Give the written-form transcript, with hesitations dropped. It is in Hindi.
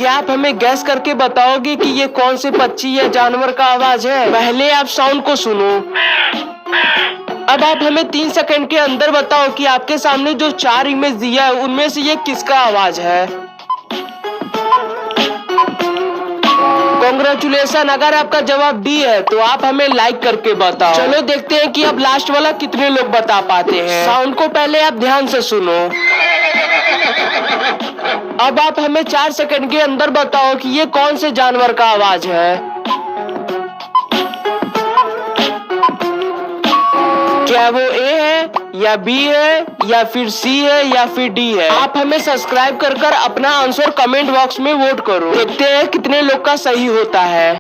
क्या आप हमें गैस करके बताओगे कि ये कौन से पक्षी या जानवर का आवाज है? पहले आप साउंड को सुनो। अब आप हमें 3 सेकंड के अंदर बताओ कि आपके सामने जो 4 इमेज दिया है उनमें से ये किसका आवाज है। कांग्रेचुलेशन, अगर आपका जवाब डी है तो आप हमें लाइक करके बताओ। चलो देखते हैं कि अब लास्ट वाला कितने लोग बता पाते हैं। साउंड को पहले आप ध्यान से सुनो। अब आप हमें 4 सेकंड के अंदर बताओ कि ये कौन से जानवर का आवाज है। क्या वो ए है या बी है या फिर सी है या फिर डी है? आप हमें सब्सक्राइब कर अपना आंसर कमेंट बॉक्स में वोट करो। देखते हैं कितने लोग का सही होता है।